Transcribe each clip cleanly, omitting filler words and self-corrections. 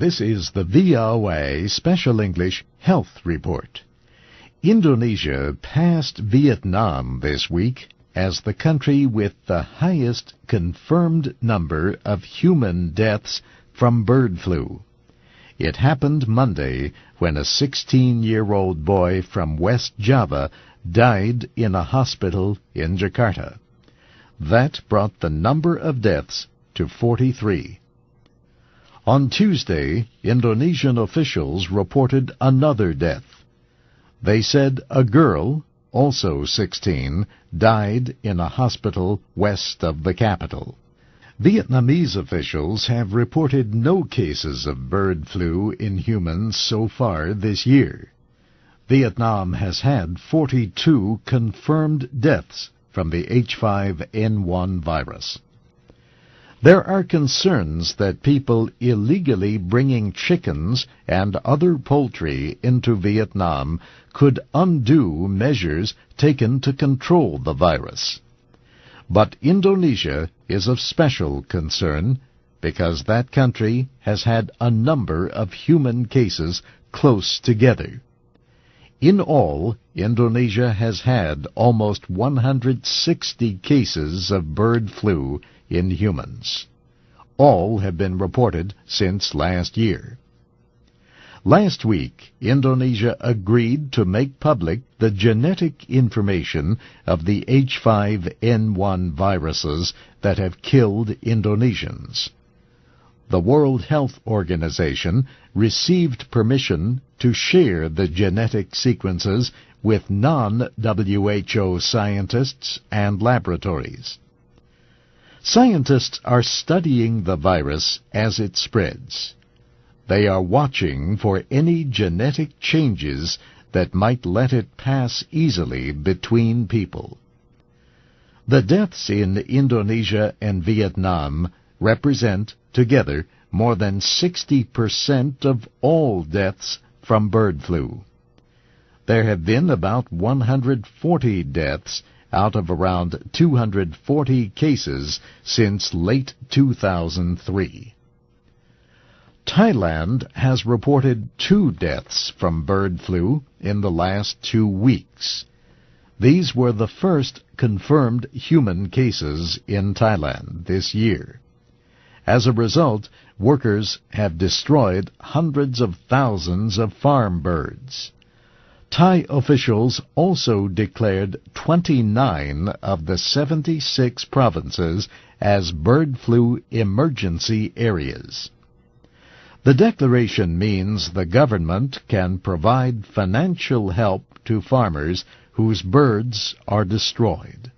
This is the VOA Special English Health Report. Indonesia passed Vietnam this week as the country with the highest confirmed number of human deaths from bird flu. It happened Monday when a 16-year-old boy from West Java died in a hospital in Jakarta. That brought the number of deaths to 43. On Tuesday, Indonesian officials reported another death. They said a girl, also 16, died in a hospital west of the capital. Vietnamese officials have reported no cases of bird flu in humans so far this year. Vietnam has had 42 confirmed deaths from the H5N1 virus. There are concerns that people illegally bringing chickens and other poultry into Vietnam could undo measures taken to control the virus. But Indonesia is of special concern because that country has had a number of human cases close together. In all, Indonesia has had almost 160 cases of bird flu in humans. All have been reported since last year. Last week, Indonesia agreed to make public the genetic information of the H5N1 viruses that have killed Indonesians. The World Health Organization received permission to share the genetic sequences with non-WHO scientists and laboratories. Scientists are studying the virus as it spreads. They are watching for any genetic changes that might let it pass easily between people. The deaths in Indonesia and Vietnam represent, together, more than 60% of all deaths from bird flu. There have been about 140 deaths out of around 240 cases since late 2003. Thailand has reported 2 deaths from bird flu in the last 2 weeks. These were the first confirmed human cases in Thailand this year. As a result, workers have destroyed hundreds of thousands of farm birds. Thai officials also declared 29 of the 76 provinces as bird flu emergency areas. The declaration means the government can provide financial help to farmers whose birds are destroyed.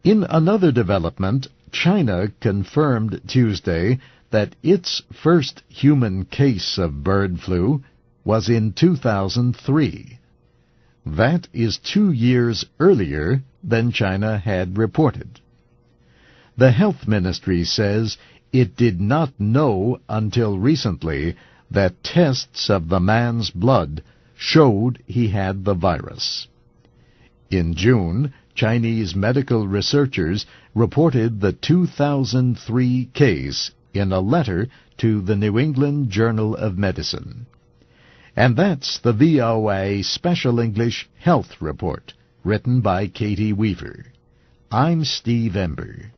In another development, China confirmed Tuesday that its first human case of bird flu was in 2003. That is 2 years earlier than China had reported. The Health Ministry says it did not know until recently that tests of the man's blood showed he had the virus. In June, Chinese medical researchers reported the 2003 case in a letter to the New England Journal of Medicine. And that's the VOA Special English Health Report, written by Katie Weaver. I'm Steve Ember.